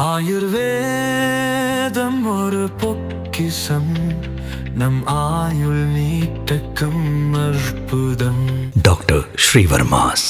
ஆயுர்வேதம் ஒரு பொக்கிஷம், நம் ஆயுள் நீட்டக்கும் அற்புதம். டாக்டர் ஸ்ரீவர்மாஸ்.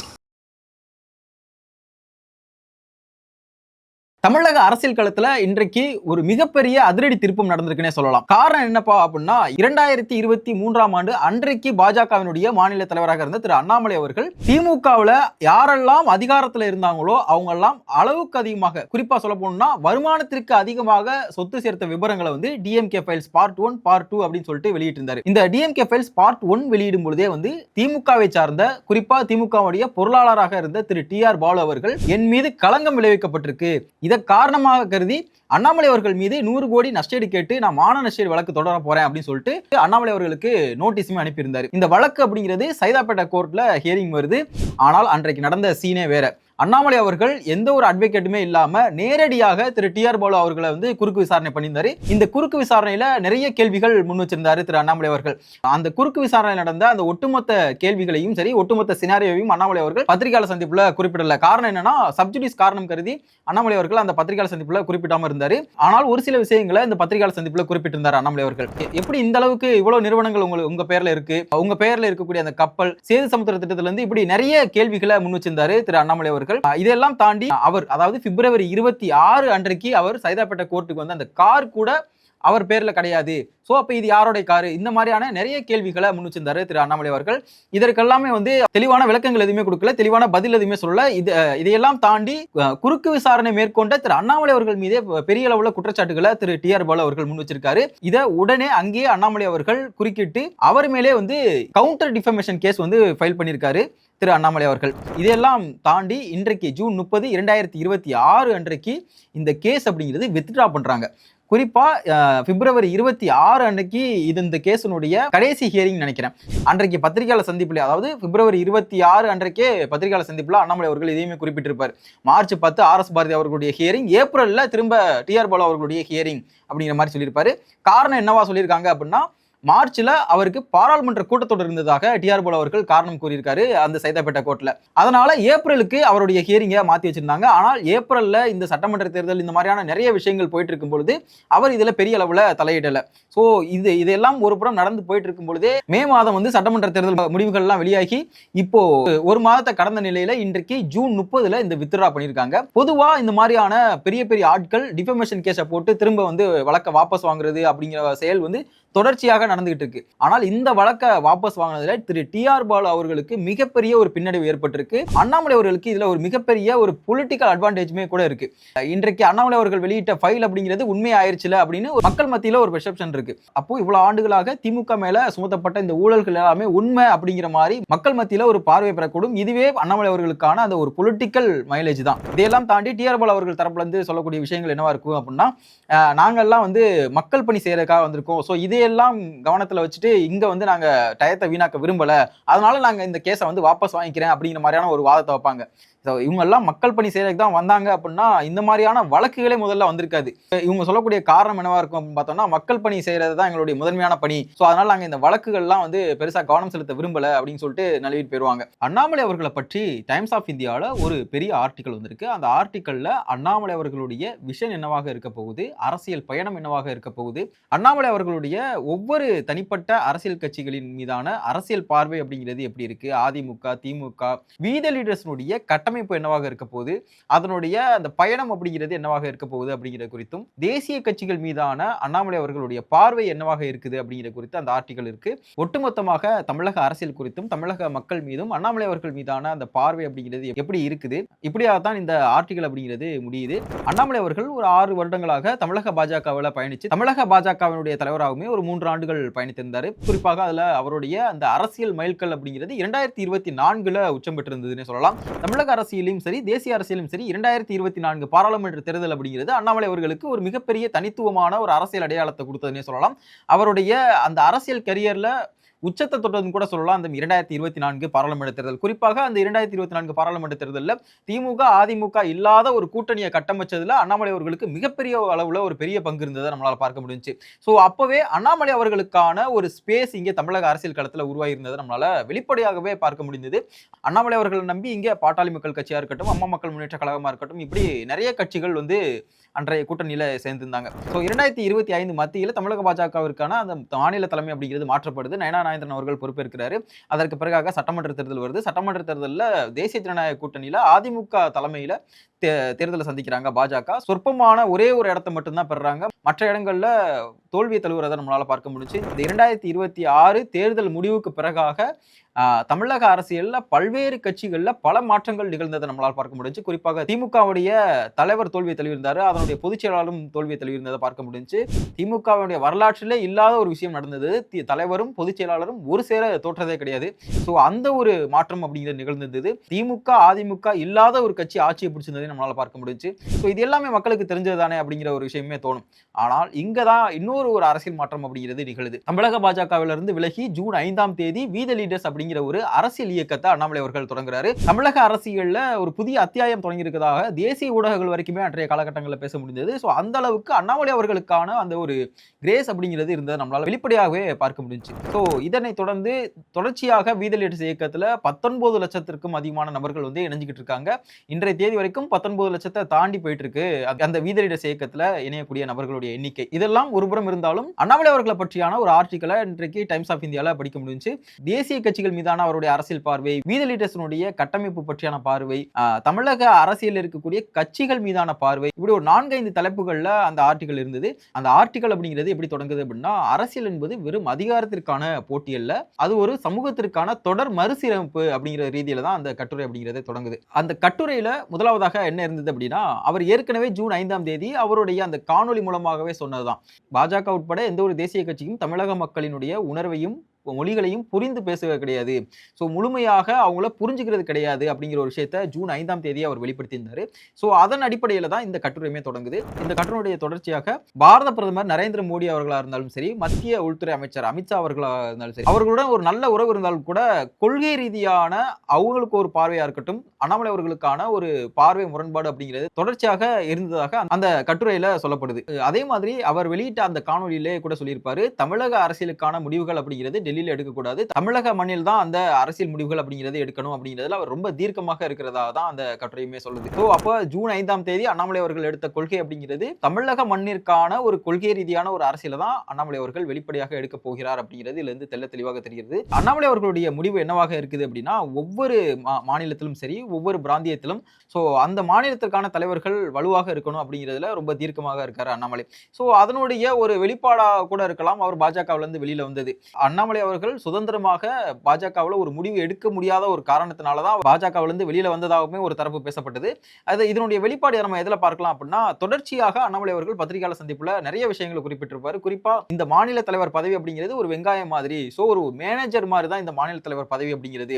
தமிழக அரசியல் களத்துல இன்றைக்கு ஒரு மிகப்பெரிய அதிரடி திருப்பம் நடந்திருக்குன்னே சொல்லலாம். காரணம் என்னப்பா அப்படின்னா 2023ஆம் ஆண்டு அன்றைக்கு பாஜகவினுடைய மாநில தலைவராக இருந்த திரு அண்ணாமலை அவர்கள் திமுகவுல யாரெல்லாம் அதிகாரத்துல இருந்தாங்களோ அவங்க எல்லாம் அளவுக்கு அதிகமாக, குறிப்பா சொல்ல போனோம்னா வருமானத்திற்கு அதிகமாக சொத்து சேர்த்த விவரங்களை வந்து டிஎம்கே ஃபைல்ஸ் பார்ட் 1 பார்ட் 2 அப்படின்னு சொல்லிட்டு வெளியிட்டு இருந்தாரு. இந்த டிஎம்கே ஃபைல்ஸ் பார்ட் 1 வெளியிடும் பொழுதே வந்து திமுகவை சார்ந்த, குறிப்பா திமுகவுடைய பொருளாளராக இருந்த திரு டி.ஆர். பாலு அவர்கள் என் மீது களங்கம் விளைவிக்கப்பட்டிருக்கு, இதை காரணமாக கருதி அண்ணாமலை அவர்கள் மீது 100 கோடி நஷ்டஈடு கேட்டு நான் மான நஷ்டஈடு வழக்கு தொடர போறேன் அப்படின்னு சொல்லிட்டு அண்ணாமலை அவர்களுக்கு நோட்டீஸுமே அனுப்பியிருந்தாரு. இந்த வழக்கு அப்படிங்கிறது சைதாப்பேட்டை கோர்ட்ல ஹியரிங் வருது. ஆனால் அன்றைக்கு நடந்த சீனே வேற. அண்ணாமலை அவர்கள் எந்த ஒரு அட்வொகேட்டுமே இல்லாம நேரடியாக திரு டி.ஆர். பாலு அவர்களை வந்து குறுக்கு விசாரணை பண்ணியிருந்தாரு. இந்த குறுக்கு விசாரணையில நிறைய கேள்விகள் முன் வச்சிருந்தாரு திரு அண்ணாமலை அவர்கள். அந்த குறுக்கு விசாரணை நடந்த அந்த ஒட்டுமொத்த கேள்விகளையும் சரி, ஒட்டுமொத்த சினாரியோவையும் அண்ணாமலை அவர்கள் பத்திரிகையாளர் சந்திப்புல குறிப்பிடல. காரணம் என்னன்னா, சப்ஜுடிஸ் காரணம் கருதி அண்ணாமலை அவர்கள் அந்த பத்திரிகையாளர் சந்திப்புல குறிப்பிடாம இருந்தாரு. ஆனால் ஒரு சில விஷயங்களை இந்த பத்திரிகையாளர் சந்திப்புல குறிப்பிட்டிருந்தார் அண்ணாமலை அவர்கள். எப்படி இந்த அளவுக்கு இவ்வளவு நிறுவனங்கள் உங்க பேர்ல இருக்கு, உங்க பேர்ல இருக்கக்கூடிய அந்த கப்பல் சேது சமுத்திர திட்டத்துல இருந்து இப்படி நிறைய கேள்விகளை முன் வச்சிருந்தாரு திரு அண்ணாமலை அவர்கள். இதெல்லாம் தாண்டி அவர், அதாவது பிப்ரவரி 26 அன்றைக்கு அவர் சைதாப்பேட்டை கோர்ட்டுக்கு வந்து அந்த கார் கூட அவர் பேர்ல கிடையாது, சோ அப்ப இது யாரோட காரு, இந்த மாதிரியான நிறைய கேள்விகளை முன் வச்சிருந்தாரு திரு அண்ணாமலை அவர்கள். இதற்கெல்லாமே வந்து தெளிவான விளக்கங்கள் எதுவுமே கொடுக்கல, தெளிவான பதில் எதுவுமே சொல்லல. இதையெல்லாம் தாண்டி குறுக்கு விசாரணை மேற்கொண்ட திரு அண்ணாமலை அவர்கள் மீதே பெரிய அளவுல குற்றச்சாட்டுகளை திரு டி.ஆர். பாலு அவர்கள் முன் வச்சிருக்காரு. இதை உடனே அங்கேயே அண்ணாமலை அவர்கள் குறுக்கிட்டு அவர் மேலே வந்து கவுண்டர் டிஃபமேஷன் கேஸ் வந்து ஃபைல் பண்ணியிருக்காரு திரு அண்ணாமலை அவர்கள். இதெல்லாம் தாண்டி இன்றைக்கு ஜூன் 30, 2026 அன்றைக்கு இந்த கேஸ் அப்படிங்கிறது வித்ட்ரா பண்றாங்க. குறிப்பா பிப்ரவரி 26 அன்னைக்கு இந்த கேஸினுடைய கடைசி ஹியரிங் நினைக்கிறேன். அன்றைக்கு பத்திரிகையாளர் சந்திப்புல, அதாவது பிப்ரவரி 26 அன்றைக்கே பத்திரிகையாளர் சந்திப்புல அண்ணாமலை அவர்கள் இதையுமே குறிப்பிட்டிருப்பார். March 10 RS. பாரதி அவர்களுடைய ஹியரிங், ஏப்ரல்ல திரும்ப டி.ஆர். பாலு அவர்களுடைய ஹியரிங் அப்படிங்கிற மாதிரி சொல்லியிருப்பாரு. காரணம் என்னவா சொல்லியிருக்காங்க அப்படின்னா, மார்ச்ல அவருக்கு பாராளுமன்ற கூட்டத்தொடர் இருந்ததாக டி.ஆர். பாலு அவர்கள் காரணம் கூறியிருக்காரு அந்த சைதாப்பேட்டை கோர்ட்ல. அதனால ஏப்ரலுக்கு அவருடைய ஹியரிங்கை மாத்தி வச்சிருந்தாங்க. ஆனால் ஏப்ரல்ல இந்த சட்டமன்ற தேர்தல் இந்த மாதிரியான நிறைய விஷயங்கள் போயிட்டு இருக்கும் பொழுது அவர் இதுல பெரிய அளவுல தலையிடல. சோ இதெல்லாம் ஒரு புறம் நடந்து போயிட்டு இருக்கும் பொழுதே மே மாதம் வந்து சட்டமன்ற தேர்தல் முடிவுகள் எல்லாம் வெளியாகி இப்போ ஒரு மாதத்தை கடந்த நிலையில இன்றைக்கு ஜூன் 30 இந்த வித்ட்ரா பண்ணியிருக்காங்க. பொதுவா இந்த மாதிரியான பெரிய பெரிய ஆட்கள் டிஃபமேஷன் கேஸை போட்டு திரும்ப வந்து வழக்கை வாபஸ் வாங்குறது அப்படிங்கிற செயல் வந்து தொடர்ச்சியாக நடந்துகிட்டு இருக்கு. ஆனால் இந்த வழக்கை வாபஸ் வாங்கினதுல திரு டி.ஆர். பாலு அவர்களுக்கு மிகப்பெரிய ஒரு பின்னடைவு ஏற்பட்டிருக்கு. அண்ணாமலை அவர்களுக்கு இதுல ஒரு மிகப்பெரிய ஒரு பொலிட்டிக்கல் அட்வான்டேஜ்மே கூட இருக்கு. இன்றைக்கு அண்ணாமலை அவர்கள் வெளியிட்ட ஃபைல் அப்படிங்கிறது உண்மை ஆயிடுச்சுல அப்படின்னு மக்கள் மத்தியில ஒரு பெர்செப்ஷன் இருக்கு. அப்போ இவ்வளவு ஆண்டுகளாக திமுக மேல சுமத்தப்பட்ட இந்த ஊழல்கள் எல்லாமே உண்மை அப்படிங்கிற மாதிரி மக்கள் மத்தியில ஒரு பார்வை பெறக்கூடும். இதுவே அண்ணாமலை அவர்களுக்கான அந்த ஒரு பொலிட்டிக்கல் மைலேஜ் தான். இதையெல்லாம் தாண்டி டி.ஆர். பாலு அவர்கள் தரப்புல இருந்து சொல்லக்கூடிய விஷயங்கள் என்னவா இருக்கும் அப்படின்னா, நாங்கெல்லாம் வந்து மக்கள் பணி செய்யறதுக்காக வந்திருக்கோம், சோ இதையெல்லாம் கவனத்துல வச்சுட்டு இங்க வந்து நாங்க டயத்தை வீணாக்க விரும்பல, அதனால நாங்க இந்த கேஸை வந்து வாபஸ் வாங்கிக்கிறேன் அப்படிங்கிற மாதிரியான ஒரு வாதத்தை வைப்பாங்க. இவங்க எல்லாம் மக்கள் பணி செய்யறதுக்கு தான் வந்தாங்க அப்படின்னா இந்த மாதிரியான வழக்குகளே முதல்ல வந்திருக்காது. இவங்க சொல்லக்கூடிய காரணம் என்னவா இருக்கும் அப்படின்னு பார்த்தோம்னா, மக்கள் பணி செய்யறது தான் எங்களுடைய முதன்மையான பணி, சோ அதனால நாங்க இந்த வழக்குகள்லாம் வந்து பெருசா கவனம் செலுத்த விரும்பல அப்படின்னு சொல்லிட்டு நழுவிட்டு போயிருவாங்க. அண்ணாமலை அவர்களை பற்றி டைம்ஸ் ஆஃப் இந்தியாவில் ஒரு பெரிய ஆர்டிக்கல் வந்திருக்கு. அந்த ஆர்டிக்கல்ல அண்ணாமலை அவர்களுடைய விஷன் என்னவாக இருக்க போகுது, அரசியல் பயணம் என்னவாக இருக்க போகுது, அண்ணாமலை அவர்களுடைய ஒவ்வொரு தனிப்பட்ட அரசியல் கட்சிகளின் மீதான அரசியல் பார்வை அப்படிங்கிறது எப்படி இருக்கு, அதிமுக, திமுக, வீத லீடர்ஸ்னுடைய கட்டமைப்பு என்னவாக இருக்க போகுது, அதனுடைய அந்த பயணம் அப்படிங்கிறது என்னவாக இருக்க போகுது அப்படிங்கிறது குறித்தும், தேசிய கட்சிகள் மீதான அண்ணாமலை அவர்களுடைய பார்வை என்னவாக இருக்குது அப்படிங்கிறது குறித்து அந்த ஆர்டிக்கல் இருக்கு. ஒட்டுமொத்தமாக தமிழக அரசியல் குறித்தும் தமிழக மக்கள் மீதும் அண்ணாமலை அவர்கள் மீதான அந்த பார்வை அப்படிங்கிறது எப்படி இருக்குது, இப்படியாகத்தான் இந்த ஆர்டிக்கல் அப்படிங்கிறது முடியுது. அண்ணாமலை அவர்கள் ஒரு 6 வருடங்களாக தமிழக பாஜகவில் பயணிச்சு தமிழக பாஜகவினுடைய தலைவராகவுமே ஒரு 3 ஆண்டுகள் பயணித்திருந்தார். குறிப்பாக அதுல அவருடைய அந்த அரசியல் மைல்கல் அப்படிங்கிறது 2024 உச்சம் பெற்றிருந்ததுன்னு சொல்லலாம். தமிழக அரசியலும் சரி, தேசிய அரசியலும் சரி, 2024 பாராளுமன்ற தேர்தல் அப்படிங்கிறது அண்ணாமலை அவர்களுக்கு ஒரு மிகப்பெரிய தனித்துவமான ஒரு அரசியல் அடையாளத்தை கொடுத்ததுன்னே சொல்லலாம். அவருடைய அந்த அரசியல் கரியர்ல உச்சத்தை தொட்டதுன்னு கூட சொல்லலாம் அந்த 2024 பாராளுமன்ற தேர்தல். குறிப்பாக அந்த 2024 பாராளுமன்ற தேர்தலில் திமுக அதிமுக இல்லாத ஒரு கூட்டணியை கட்டமைச்சதுல அண்ணாமலை அவர்களுக்கு மிகப்பெரிய அளவுல ஒரு பெரிய பங்கு இருந்ததை நம்மளால பார்க்க முடிஞ்சுச்சு. ஸோ அப்பவே அண்ணாமலை அவர்களுக்கான ஒரு ஸ்பேஸ் இங்கே தமிழக அரசியல் களத்தில் உருவாகி இருந்ததை நம்மளால வெளிப்படையாகவே பார்க்க முடிந்தது. அண்ணாமலை அவர்களை நம்பி இங்கே பாட்டாளி மக்கள் கட்சியா இருக்கட்டும், அம்மா மக்கள் முன்னேற்ற கழகமா இருக்கட்டும், இப்படி நிறைய கட்சிகள் அன்றைய கூட்டணியில சேர்ந்திருந்தாங்க. ஸோ 2025 மத்தியில் தமிழக பாஜகவிற்கான அந்த மாநில தலைமை அப்படிங்கிறது மாற்றப்படுது. நயனா நாகேந்திரன் அவர்கள் பொறுப்பேற்கிறாரு. அதற்கு பிறகாக சட்டமன்ற தேர்தல் வருது. சட்டமன்ற தேர்தலில் தேசிய ஜனநாயக கூட்டணியில அதிமுக தலைமையில தேர்தலை சந்திக்கிறாங்க பாஜக. சொற்பமான ஒரே ஒரு இடத்தை மட்டும்தான் பெறுறாங்க. மற்ற இடங்கள்ல தோல்வியை தழுவுறதை நம்மளால பார்க்க முடிஞ்சு. இந்த 2026 தேர்தல் முடிவுக்கு பிறகாக தமிழக அரசியல்ல பல்வேறு கட்சிகள்ல பல மாற்றங்கள் நிகழ்ந்ததை நம்மளால் பார்க்க முடிஞ்சு. குறிப்பாக திமுகவுடைய தலைவர் தோல்வியை தழுவியிருந்தாரு, அதனுடைய பொதுச் செயலாளரும் தோல்வியை தழுவியிருந்ததை பார்க்க முடிஞ்சு. திமுகவுடைய வரலாற்றிலே இல்லாத ஒரு விஷயம் நடந்தது. தலைவரும் பொதுச் செயலாளரும் ஒரு சேர தோற்றதே கிடையாது. ஸோ அந்த ஒரு மாற்றம் அப்படிங்கிறது நிகழ்ந்தது. திமுக அதிமுக இல்லாத ஒரு கட்சி ஆட்சியை பிடிச்சிருந்ததை நம்மளால பார்க்க முடிஞ்சு. ஸோ இது எல்லாமே மக்களுக்கு தெரிஞ்சதுதானே அப்படிங்கிற ஒரு விஷயமே தோணும். ஆனால் இங்கதான் இன்னொரு அரசியல் மாற்றம் அப்படிங்கிறது நிகழுது. தமிழக பாஜகவிலிருந்து விலகி ஜூன் 5ஆம் தேதி வி தி லீடர்ஸ் அப்படிங்கிற ஒரு அரசியல் இயக்கத்தை அண்ணாமலை அவர்கள் தொடங்குறாரு. தமிழக அரசியல்ல ஒரு புதிய அத்தியாயம் தொடங்கி இருக்கிறதாக தேசிய ஊடகங்கள் வரைக்குமே அன்றைய காலகட்டங்களில் பேச முடிந்தது. ஸோ அந்த அளவுக்கு அண்ணாமலை அவர்களுக்கான அந்த ஒரு கிரேஸ் அப்படிங்கிறது இருந்தது நம்மளால வெளிப்படையாகவே பார்க்க முடிஞ்சு. ஸோ இதனை தொடர்ந்து தொடர்ச்சியாக வி தி லீடர்ஸ் இயக்கத்தில் 19 லட்சத்திற்கும் அதிகமான நபர்கள் இணைஞ்சிக்கிட்டு இருக்காங்க. இன்றைய தேதி வரைக்கும் 19 லட்சத்தை தாண்டி போயிட்டு இருக்கு அந்த வி தி லீடர்ஸ் இயக்கத்தில் இணையக்கூடிய நபர்களுடைய எண்ணிக்கை. இதெல்லாம் ஒருபுறம் இருந்தாலும் அண்ணாமலை அவர்களை பற்றியான ஒரு ஆர்டிக்கலை இன்றைக்கு டைம்ஸ் ஆஃப் இந்தியாவில் படிக்க முடிஞ்சு. தேசிய கட்சிகள் மீதான அவருடைய அரசியல் பார்வை, வி தி லீடர்ஸினுடைய கட்டமைப்பு பற்றியான பார்வை, தமிழக அரசியல் இருக்கக்கூடிய கட்சிகள் மீதான பார்வை, இப்படி ஒரு 4-5 தலைப்புகள்ல அந்த ஆர்டிக்கல் இருந்தது. அந்த ஆர்டிக்கல் அப்படிங்கிறது எப்படி தொடங்குது அப்படின்னா, அரசியல் என்பது வெறும் அதிகாரத்திற்கான போட்டி அல்ல, அது ஒரு சமூகத்திற்கான தொடர் மறுசீரமைப்பு அப்படிங்கிற ரீதியில தான் அந்த கட்டுரை அப்படிங்கிறது தொடங்குது. அந்த கட்டுரையில முதலாவதாக என்ன இருந்தது அப்படின்னா, அவர் ஏற்கனவே ஜூன் 5ஆம் தேதி அவருடைய அந்த காணொலி மூலமாகவே சொன்னதுதான், பாஜக உட்பட எந்த ஒரு தேசிய கட்சியும் தமிழக மக்களினுடைய உணர்வையும் மொழிகளையும் புரிந்து பேசுவது கிடையாது, ஸோ முழுமையாக அவங்கள புரிஞ்சுக்கிறது கிடையாது அப்படிங்கிற ஒரு விஷயத்த ஜூன் 5ஆம் தேதி அவர் வெளிப்படுத்தியிருந்தாரு. ஸோ அதன் அடிப்படையில் தான் இந்த கட்டுரையுமே தொடங்குது. இந்த கட்டுரையுடைய தொடர்ச்சியாக பாரத பிரதமர் நரேந்திர மோடி அவர்களாக இருந்தாலும் சரி, மத்திய உள்துறை அமைச்சர் அமித்ஷா அவர்களாக இருந்தாலும் சரி, அவர்களுடன் ஒரு நல்ல உறவு இருந்தாலும் கூட கொள்கை ரீதியான அவங்களுக்கு ஒரு பார்வையா இருக்கட்டும், அண்ணாமலை அவர்களுக்கான ஒரு பார்வை முரண்பாடு அப்படிங்கிறது தொடர்ச்சியாக இருந்ததாக அந்த கட்டுரையில சொல்லப்படுது. அதே மாதிரி அவர் வெளியிட்ட அந்த காணொலியிலே கூட சொல்லியிருப்பாரு, தமிழக அரசியலுக்கான முடிவுகள் அப்படிங்கிறது டெல்லியில எடுக்கக்கூடாது, தமிழக மண்ணில் தான் அந்த அரசியல் முடிவுகள் அப்படிங்கிறது எடுக்கணும் அப்படிங்கிறதுல அவர் ரொம்ப தீர்க்கமாக இருக்கிறதா தான் அந்த கட்டுரையுமே சொல்லுது. ஸோ அப்போ ஜூன் 5ஆம் தேதி அண்ணாமலை அவர்கள் எடுத்த கொள்கை அப்படிங்கிறது தமிழக மண்ணிற்கான ஒரு கொள்கை ரீதியான ஒரு அரசியலை தான் அண்ணாமலை அவர்கள் வெளிப்படையாக எடுக்க போகிறார் அப்படிங்கிறது இதுல இருந்து தெள்ள தெளிவாக தெரிகிறது. அண்ணாமலை அவர்களுடைய முடிவு என்னவாக இருக்குது அப்படின்னா, ஒவ்வொரு மாநிலத்திலும் சரி, ஒவ்வொரு பிராந்தியத்திலும் ஸோ அந்த மாநிலத்திற்கான தலைவர்கள் வலுவாக இருக்கணும் அப்படிங்கிறதுல ரொம்ப தீர்க்கமாக இருக்காரு அண்ணாமலை. ஸோ அதனுடைய ஒரு வெளிப்பாடா கூட இருக்கலாம் அவர் பாஜகவில இருந்து வெளியில வந்தது. அண்ணாமலை அவர்கள் சுதந்திரமாக பாஜகவில் ஒரு முடிவு எடுக்க முடியாத ஒரு காரணத்தினாலதான் பாஜகவிலிருந்து வெளியில வந்ததாகவுமே ஒரு தரப்பு பேசப்பட்டது. அது இதனுடைய வெளிப்பாடு நம்ம எதுல பார்க்கலாம் அப்படின்னா, தொடர்ச்சியாக அண்ணாமலை அவர்கள் பத்திரிகையாளர் சந்திப்புல நிறைய விஷயங்களை குறிப்பிட்டிருப்பாரு. குறிப்பா இந்த மாநில தலைவர் பதவி அப்படிங்கிறது ஒரு வெங்காயம் மாதிரி, சோ ஒரு மேனேஜர் மாதிரி தான் இந்த மாநில தலைவர் பதவி அப்படிங்கிறது,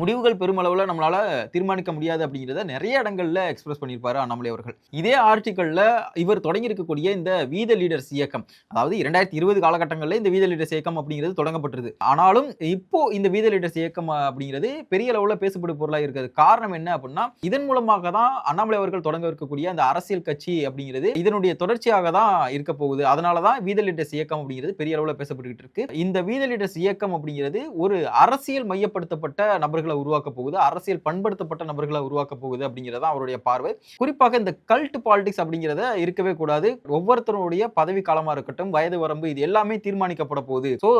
முடிவுகள் பெருமளவுல நம்மளால தீர்மானிக்க முடியாது அப்படிங்கிறத நிறைய இடங்கள்ல எக்ஸ்பிரஸ் பண்ணியிருப்பாரு அண்ணாமலை அவர்கள். இதே ஆர்டிக்கல்ல இவர் தொடங்கி இருக்கக்கூடிய இந்த வி தி லீடர்ஸ் இயக்கம், அதாவது 2020 காலகட்டங்களில் இந்த வி தி லீடர்ஸ் இயக்கம் அப்படிங்கிறது தொடங்கப்பட்டது. ஆனாலும் இப்போ இந்த வி தி லீடர்ஸ் இயக்கம் அப்படிங்கிறது பெரிய அளவுல பேசப்படும் பொருளாக இருக்கிறது. காரணம் என்ன அப்படின்னா, இதன் மூலமாக தான் அண்ணாமலை அவர்கள் தொடங்க இருக்கக்கூடிய அந்த அரசியல் கட்சி அப்படிங்கிறது இதனுடைய தொடர்ச்சியாக தான் இருக்க போகுது. அதனாலதான் வி தி லீடர்ஸ் இயக்கம் அப்படிங்கிறது பெரிய அளவுல பேசப்பட்டு இருக்கு. இந்த வி தி லீடர்ஸ் இயக்கம் அப்படிங்கிறது ஒரு அரசியல் மையப்படுத்தப்பட்ட நபர்களை உருவாக்க போகுது, அரசியல் பண்படுத்தப்பட்ட நபர்களை உருவாக்க போகுது அப்படிங்கிறதா அவருடைய பார்வை. குறிப்பாக இந்த கல்ட் பாலிடிக்ஸ் அப்படிங்கிறத இருக்கவே கூடாது. ஒவ்வொருத்தருடைய பதவி காலமா இருக்கட்டும், வயது வரம்பு, இது எல்லாமே தீர்மானிக்கப்பட போகுது. சோ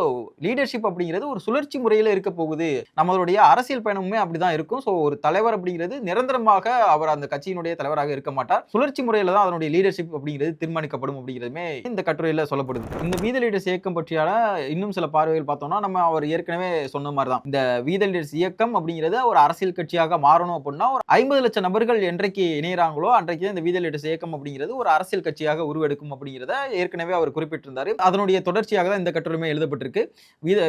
லீடர்ஷிப் அப்படிங்கிறது ஒரு சுழற்சி முறையில இருக்க போகுது. நம்மளுடைய அரசியல் பயணமுமே அப்படிதான் இருக்கும். சோ ஒரு தலைவர் அப்படிங்கிறது நிரந்தரமாக அவர் அந்த கட்சியினுடைய தலைவராக இருக்க மாட்டார். சுழற்சி முறையில தான் அதனுடைய லீடர்ஷிப் அப்படிங்கிறது தீர்மானிக்கப்படும் அப்படிங்கிறதுமே இந்த கட்டுரையில சொல்லப்படுது. இந்த வி தி லீடர்ஸ் இயக்கம் பற்றியான இன்னும் சில பார்வைகள் பார்த்தோம்னா, நம்ம அவர் ஏற்கனவே சொன்ன மாதிரி தான், இந்த வி தி லீடர்ஸ் இயக்கம் அப்படிங்கிறது ஒரு அரசியல் கட்சியாக மாறணும் அப்படின்னா ஒரு 50 லட்சம் நபர்கள் என்றைக்கு இணையறாங்களோ அன்றைக்கு இந்த வி தி லீடர்ஸ் இயக்கம் அப்படிங்கிறது ஒரு அரசியல் கட்சியாக உருவெடுக்கும் அப்படிங்கிறத ஏற்கனவே அவர் குறிப்பிட்டிருந்தாரு. அதனுடைய தொடர்ச்சியாக தான் இந்த கட்டுரையுமே எழுதப்பட்டிருக்கு.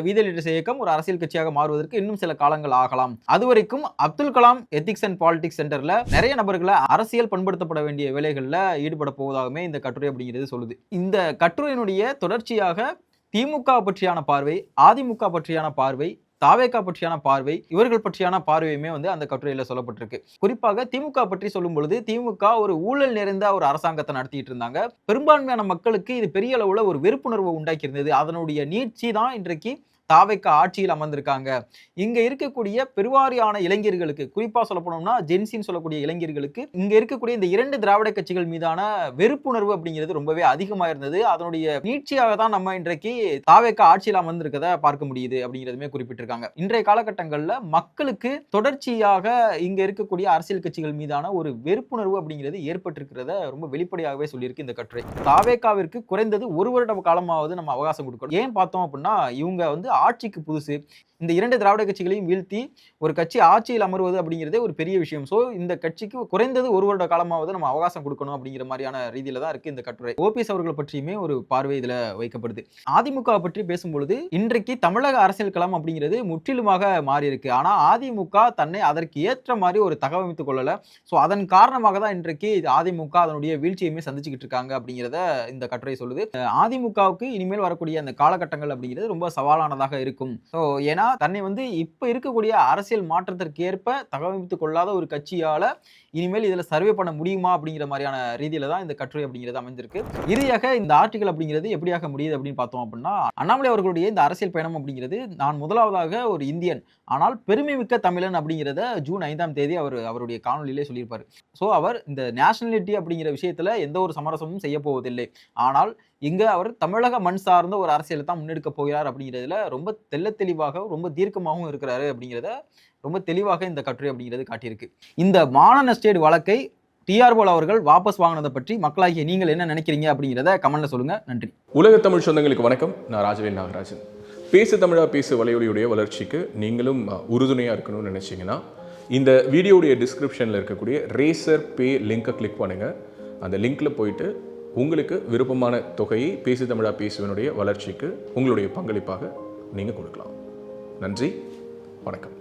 வி தி லீடர்ஸ் இயக்கம் ஒரு அரசியல் கட்சியாக மாறுவதற்கு இன்னும் சில காலங்கள் ஆகலாம். அதுவரைக்கும் Abdul Kalam ethics and politics சென்டர்ல நிறைய நபர்களை அரசியல் பண்படுத்தப்பட வேண்டிய வேலைகள்ல ஈடுபட போவதாகவே இந்த கட்டுரை அப்படிங்கிறது சொல்லுது. இந்த கட்டுரையினுடைய தொடர்ச்சியாக திமுக பற்றியான பார்வை, அதிமுக பற்றியான பார்வை, தாவேகா பற்றியான பார்வை, இவர்கள் பற்றியான பார்வையுமே அந்த கட்டுரையில சொல்லப்பட்டிருக்கு. குறிப்பாக திமுக பற்றி சொல்லும் பொழுது, திமுக ஒரு ஊழல் நிறைந்த ஒரு அரசாங்கத்தை நடத்திட்டு இருந்தாங்க. பெரும்பான்மையான மக்களுக்கு இது பெரிய அளவுல ஒரு வெறுப்புணர்வை உண்டாக்கி இருந்தது. அதனுடைய நீட்சி தான் இன்றைக்கு தாவேகா ஆட்சியில் அமர்ந்திருக்காங்க. இங்க இருக்கக்கூடிய பெருவாரியான இளைஞர்களுக்கு, குறிப்பா சொல்ல போனோம்னா ஜென்சின்னு சொல்லக்கூடிய இளைஞர்களுக்கு இங்க இருக்கக்கூடிய இந்த 2 திராவிட கட்சிகள் மீதான வெறுப்புணர்வு அப்படிங்கிறது ரொம்பவே அதிகமா இருந்தது. அதனுடைய நீட்சியாக தான் நம்ம இன்றைக்கு தாவேகா ஆட்சியில் அமர்ந்திருக்கதை பார்க்க முடியுது அப்படிங்கிறதுமே குறிப்பிட்டிருக்காங்க. இன்றைய காலகட்டங்கள்ல மக்களுக்கு தொடர்ச்சியாக இங்க இருக்கக்கூடிய அரசியல் கட்சிகள் மீதான ஒரு வெறுப்புணர்வு அப்படிங்கிறது ஏற்பட்டிருக்கிறத ரொம்ப வெளிப்படையாகவே சொல்லியிருக்கு இந்த கட்டுரை. தாவேகாவிற்கு குறைந்தது 1 வருட காலமாவது நம்ம அவகாசம் கொடுக்கணும். ஏன் பார்த்தோம் அப்படின்னா, இவங்க ஆட்சிக்கு புதுசு. இந்த 2 திராவிட கட்சிகளையும் வீழ்த்தி ஒரு கட்சி ஆட்சியில் அமர்வது அப்படிங்கிறதே ஒரு பெரிய விஷயம். சோ இந்த கட்சிக்கு குறைந்தது 1 வருட காலமாவது நம்ம அவகாசம் கொடுக்கணும் அப்படிங்கிற மாதிரியான ரீதியில தான் இருக்கு இந்த கட்டுரை. ஓபிஎஸ் அவர்களை பற்றியுமே ஒரு பார்வை இதுல வைக்கப்படுது. அதிமுக பற்றி பேசும்பொழுது, இன்றைக்கு தமிழக அரசியல் களம் அப்படிங்கிறது முற்றிலுமாக மாறி இருக்கு. ஆனா அதிமுக தன்னை அதற்கு ஏற்ற மாதிரி ஒரு தகவமைத்துக் கொள்ளல. சோ அதன் காரணமாக தான் இன்றைக்கு அதிமுக அதனுடைய வீழ்ச்சியுமே சந்திச்சுக்கிட்டு இருக்காங்க அப்படிங்கிறத இந்த கட்டுரை சொல்லுது. அதிமுகவுக்கு இனிமேல் வரக்கூடிய அந்த காலகட்டங்கள் அப்படிங்கிறது ரொம்ப சவாலானதாக இருக்கும். சோ ஏன்னா தன்னை இப்ப இருக்கக்கூடிய அரசியல் மாற்றத்திற்கு ஏற்ப தகவமைத்துக் கொள்ளாத ஒரு கட்சியால இனிமேல் இதுல சர்வே பண்ண முடியுமா அப்படிங்கிற மாதிரியான ரீதியில தான் இந்த கட்டுரை அப்படிங்கிறது அமைஞ்சிருக்கு. இறுதியாக இந்த ஆர்டிகல் அப்படிங்கிறது எப்படியாக முடியுது அப்படின்னு பார்த்தோம் அப்படின்னா, அண்ணாமலை அவர்களுடைய இந்த அரசியல் பயணம் அப்படிங்கிறது, நான் முதலாவதாக ஒரு இந்தியன் ஆனால் பெருமை மிக்க தமிழன் அப்படிங்கிறத ஜூன் 5ஆம் தேதி அவருடைய காணொலியிலே சொல்லியிருப்பாரு. சோ அவர் இந்த நேஷனாலிட்டி அப்படிங்கிற விஷயத்துல எந்த ஒரு சமரசமும் செய்ய போவதில்லை. ஆனால் இங்க அவர் தமிழக மண் சார்ந்த ஒரு அரசியலை தான் முன்னெடுக்க போகிறார் அப்படிங்கிறதுல ரொம்ப தெளிவாக ரொம்ப தீர்க்கமாகவும் இருக்கிறாரு அப்படிங்கிறத ரொம்ப தெளிவாக இந்த கட்டுரை அப்படிங்கிறது காட்டியிருக்கு. இந்த மானன் எஸ்டேட் வழக்கை டிஆர் பாலு அவர்கள் வாபஸ் வாங்கினதை பற்றி மக்களாகிய நீங்கள் என்ன நினைக்கிறீங்க அப்படிங்கிறத கமெண்ட்ல சொல்லுங்க. நன்றி. உலக தமிழ் சொந்தங்களுக்கு வணக்கம். நான் ராஜவேல் நாகராஜன். பேசு தமிழா பேசு வலையொலியுடைய வளர்ச்சிக்கு நீங்களும் உறுதுணையாக இருக்கணும்னு நினைச்சீங்கன்னா, இந்த வீடியோடைய டிஸ்கிரிப்ஷனில் இருக்கக்கூடிய ரேசர் பே லிங்கை கிளிக் பண்ணுங்க. அந்த லிங்க்ல போயிட்டு உங்களுக்கு விருப்பமான தொகையை பேசு தமிழா பேசுவனுடைய வளர்ச்சிக்கு உங்களுடைய பங்களிப்பாக நீங்கள் கொடுக்கலாம். நன்றி, வணக்கம்.